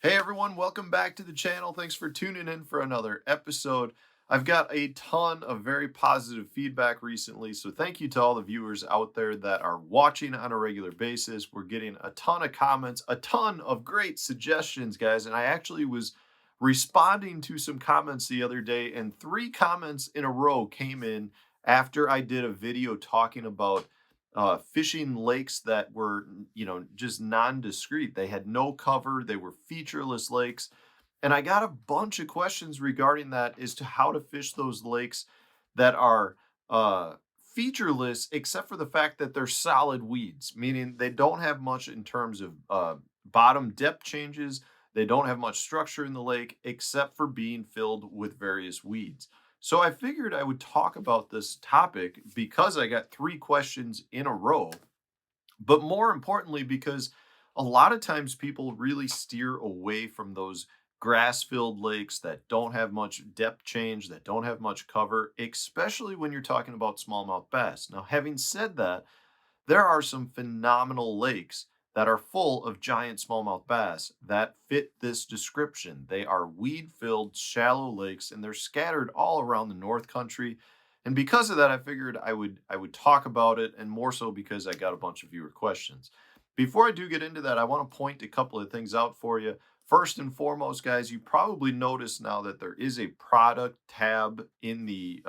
Hey everyone, welcome back to the channel. Thanks for tuning in for another episode. I've got a ton of very positive feedback recently, so thank you to all the viewers out there that are watching on a regular basis. We're getting a ton of comments, a ton of great suggestions, guys, and I actually was responding to some comments the other day, and three comments in a row came in after I did a video talking about fishing lakes that were, just nondescript. They had no cover. They were featureless lakes. And I got a bunch of questions regarding that as to how to fish those lakes that are uh, featureless, except for the fact that they're solid weeds, meaning they don't have much in terms of bottom depth changes. They don't have much structure in the lake, except for being filled with various weeds. So I figured I would talk about this topic because I got three questions in a row, but more importantly, because a lot of times people really steer away from those grass filled lakes that don't have much depth change, that don't have much cover, especially when you're talking about smallmouth bass. Now, having said that, there are some phenomenal lakes that are full of giant smallmouth bass that fit this description. They are weed filled, shallow lakes, and they're scattered all around the North Country. And because of that, I figured I would talk about it, and more so because I got a bunch of viewer questions. Before I do get into that, I want to point a couple of things out for you. First and foremost, guys, you probably noticed now that there is a product tab in the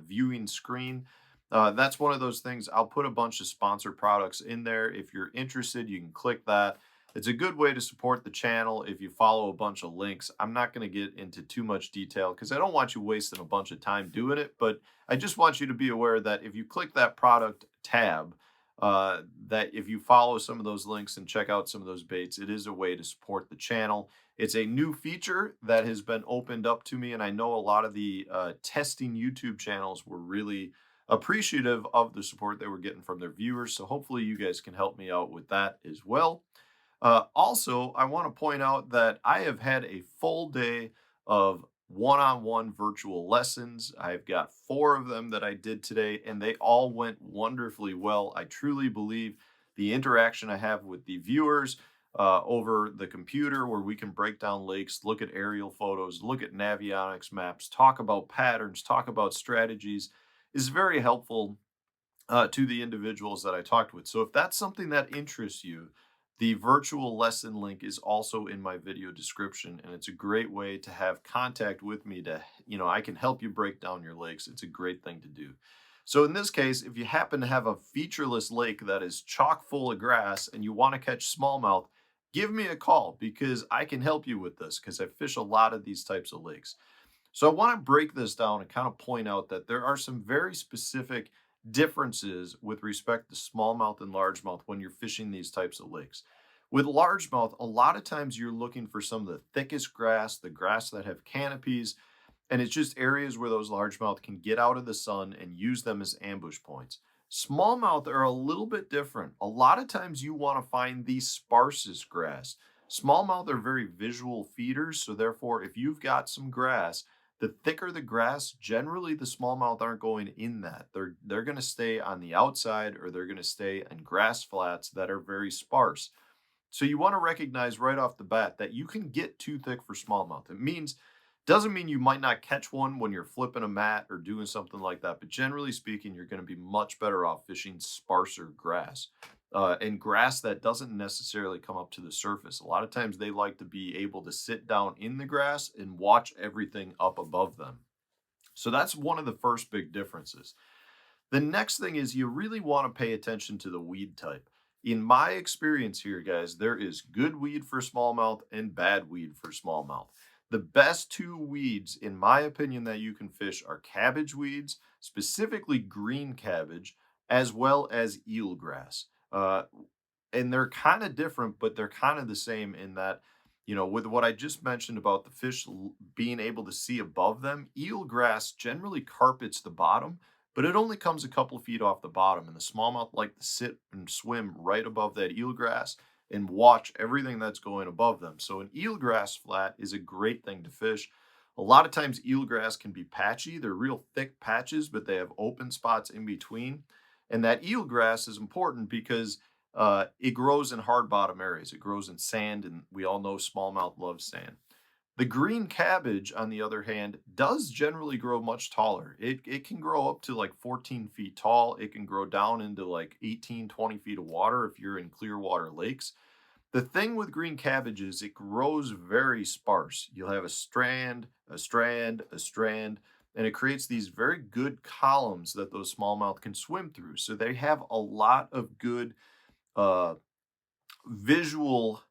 viewing screen. That's one of those things. I'll put a bunch of sponsor products in there. If you're interested, you can click that. It's a good way to support the channel if you follow a bunch of links. I'm not going to get into too much detail because I don't want you wasting a bunch of time doing it, but I just want you to be aware that if you click that product tab, that if you follow some of those links and check out some of those baits, it is a way to support the channel. It's a new feature that has been opened up to me, and I know a lot of the testing YouTube channels were really appreciative of the support they were getting from their viewers. So hopefully you guys can help me out with that as well. Also, I want to point out that I have had a full day of one-on-one virtual lessons. I've got 4 of them that I did today, and they all went wonderfully well. I truly believe the interaction I have with the viewers over the computer, where we can break down lakes, look at aerial photos, look at navionics maps, talk about patterns, talk about strategies, is very helpful to the individuals that I talked with. So if that's something that interests you, the virtual lesson link is also in my video description, and it's a great way to have contact with me to, I can help you break down your lakes. It's a great thing to do. So in this case, if you happen to have a featureless lake that is chock full of grass and you want to catch smallmouth, give me a call because I can help you with this because I fish a lot of these types of lakes. So I want to break this down and kind of point out that there are some very specific differences with respect to smallmouth and largemouth when you're fishing these types of lakes. With largemouth, a lot of times you're looking for some of the thickest grass, the grass that have canopies, and it's just areas where those largemouth can get out of the sun and use them as ambush points. Smallmouth are a little bit different. A lot of times you want to find the sparsest grass. Smallmouth are very visual feeders, so therefore, if you've got some grass, the thicker the grass, generally the smallmouth aren't going in that. They're going to stay on the outside, or they're going to stay in grass flats that are very sparse. So you want to recognize right off the bat that you can get too thick for smallmouth. It means doesn't mean you might not catch one when you're flipping a mat or doing something like that, but generally speaking, you're going to be much better off fishing sparser grass. And grass that doesn't necessarily come up to the surface. A lot of times they like to be able to sit down in the grass and watch everything up above them. So that's one of the first big differences. The next thing is you really want to pay attention to the weed type. In my experience here, guys, there is good weed for smallmouth and bad weed for smallmouth. The best 2 weeds, in my opinion, that you can fish are cabbage weeds, specifically green cabbage, as well as eelgrass. And they're kind of different, but they're kind of the same in that, with what I just mentioned about the fish being able to see above them, eelgrass generally carpets the bottom, but it only comes a couple feet off the bottom, and the smallmouth like to sit and swim right above that eelgrass and watch everything that's going above them. So an eelgrass flat is a great thing to fish. A lot of times eelgrass can be patchy. They're real thick patches, but they have open spots in between. And that eelgrass is important because it grows in hard bottom areas. It grows in sand, and we all know smallmouth loves sand. The green cabbage, on the other hand, does generally grow much taller. It can grow up to like 14 feet tall. It can grow down into like 18, 20 feet of water if you're in clear water lakes. The thing with green cabbage is it grows very sparse. You'll have a strand, a strand, a strand, and it creates these very good columns that those smallmouth can swim through. So they have a lot of good uh, visual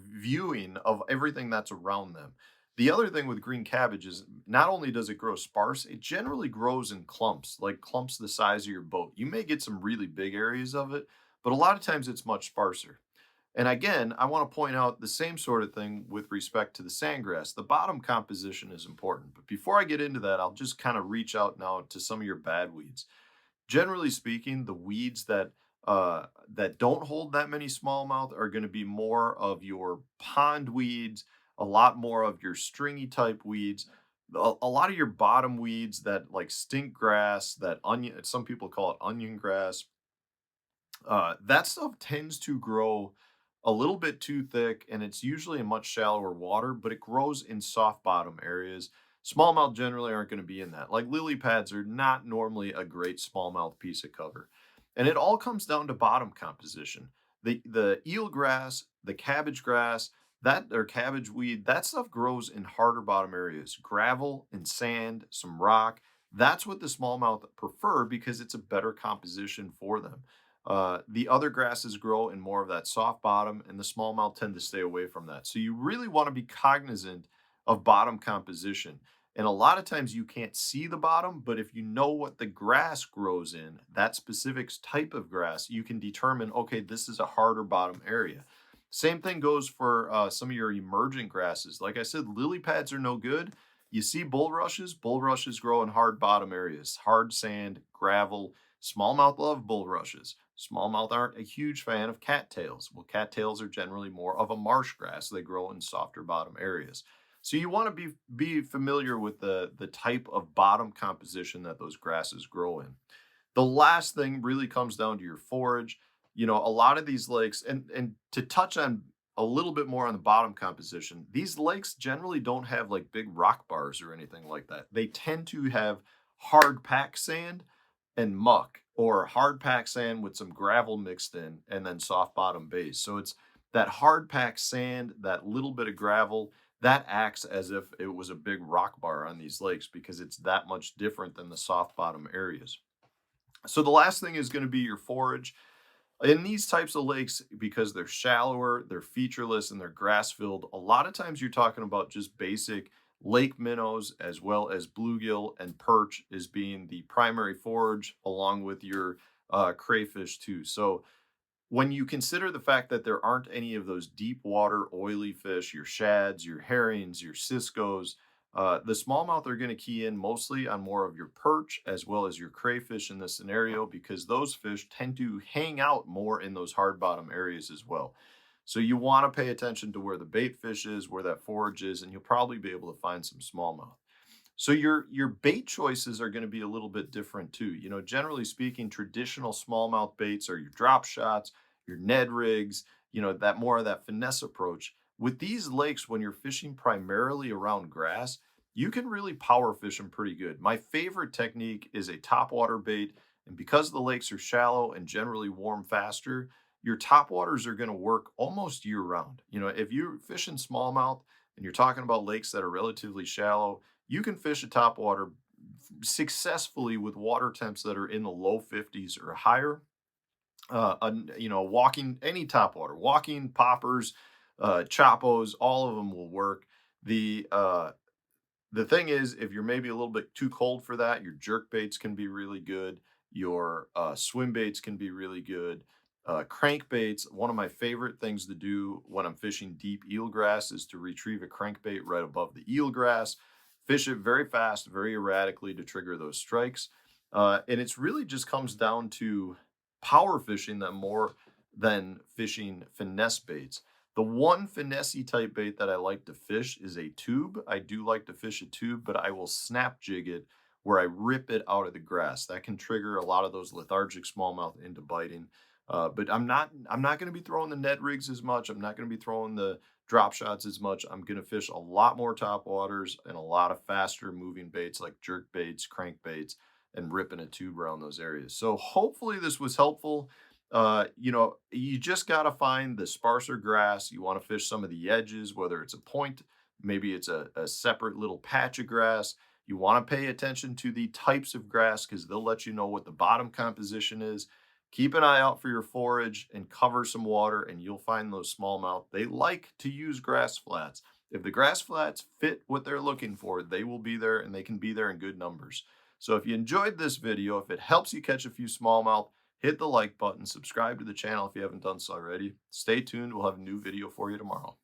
viewing of everything that's around them. The other thing with green cabbage is not only does it grow sparse, it generally grows in clumps, like clumps the size of your boat. You may get some really big areas of it, but a lot of times it's much sparser. And again, I want to point out the same sort of thing with respect to the sandgrass. The bottom composition is important. But before I get into that, I'll just kind of reach out now to some of your bad weeds. Generally speaking, the weeds that don't hold that many smallmouth are going to be more of your pond weeds, a lot more of your stringy type weeds, a lot of your bottom weeds that like stink grass, that onion, some people call it onion grass. That stuff tends to grow a little bit too thick, and it's usually in much shallower water, but it grows in soft bottom areas. Smallmouth generally aren't going to be in that. Like lily pads are not normally a great smallmouth piece of cover. And it all comes down to bottom composition. The eelgrass, the cabbage grass, that or cabbage weed, that stuff grows in harder bottom areas, gravel and sand, some rock. That's what the smallmouth prefer because it's a better composition for them. The other grasses grow in more of that soft bottom, and the smallmouth tend to stay away from that. So you really want to be cognizant of bottom composition. And a lot of times you can't see the bottom, but if you know what the grass grows in, that specific type of grass, you can determine, okay, this is a harder bottom area. Same thing goes for some of your emergent grasses. Like I said, lily pads are no good. You see bulrushes grow in hard bottom areas, hard sand, gravel. Smallmouth love bulrushes. Smallmouth aren't a huge fan of cattails. Well, cattails are generally more of a marsh grass. They grow in softer bottom areas. So you want to be familiar with the type of bottom composition that those grasses grow in. The last thing really comes down to your forage. You know, a lot of these lakes, and to touch on a little bit more on the bottom composition, these lakes generally don't have like big rock bars or anything like that. They tend to have hard packed sand and muck, or hard packed sand with some gravel mixed in, and then soft bottom base. So it's that hard packed sand, that little bit of gravel, that acts as if it was a big rock bar on these lakes because it's that much different than the soft bottom areas. So the last thing is going to be your forage. In these types of lakes, because they're shallower, they're featureless, and they're grass filled, a lot of times you're talking about just basic lake minnows as well as bluegill and perch as being the primary forage, along with your crayfish too. So when you consider the fact that there aren't any of those deep water oily fish, your shads, your herrings, your ciscos, the smallmouth are going to key in mostly on more of your perch as well as your crayfish in this scenario because those fish tend to hang out more in those hard bottom areas as well. So you want to pay attention to where the bait fish is, where that forage is, and you'll probably be able to find some smallmouth. So your bait choices are going to be a little bit different too. You know, generally speaking, traditional smallmouth baits are your drop shots, your Ned rigs, you know, that more of that finesse approach. With these lakes, when you're fishing primarily around grass, you can really power fish them pretty good. My favorite technique is a topwater bait. And because the lakes are shallow and generally warm faster, your topwaters are going to work almost year round. You know, if you're fishing smallmouth and you're talking about lakes that are relatively shallow, you can fish a topwater successfully with water temps that are in the low 50s or higher. You know, walking any topwater, walking poppers, choppos, all of them will work. The thing is, if you're maybe a little bit too cold for that, your jerk baits can be really good. Your swim baits can be really good. Crankbaits, one of my favorite things to do when I'm fishing deep eelgrass is to retrieve a crankbait right above the eelgrass, fish it very fast, very erratically to trigger those strikes. And it's really just comes down to power fishing them more than fishing finesse baits. The one finessey type bait that I like to fish is a tube. I do like to fish a tube, but I will snap jig it where I rip it out of the grass. That can trigger a lot of those lethargic smallmouth into biting. But I'm not going to be throwing the Ned rigs as much. I'm not going to be throwing the drop shots as much. I'm going to fish a lot more top waters and a lot of faster moving baits like jerk baits, crank baits, and ripping a tube around those areas. So hopefully this was helpful. You just got to find the sparser grass. You want to fish some of the edges, whether it's a point, maybe it's a separate little patch of grass. You want to pay attention to the types of grass because they'll let you know what the bottom composition is. Keep an eye out for your forage and cover some water, and you'll find those smallmouth. They like to use grass flats. If the grass flats fit what they're looking for, they will be there and they can be there in good numbers. So if you enjoyed this video, if it helps you catch a few smallmouth, hit the like button, subscribe to the channel if you haven't done so already. Stay tuned, we'll have a new video for you tomorrow.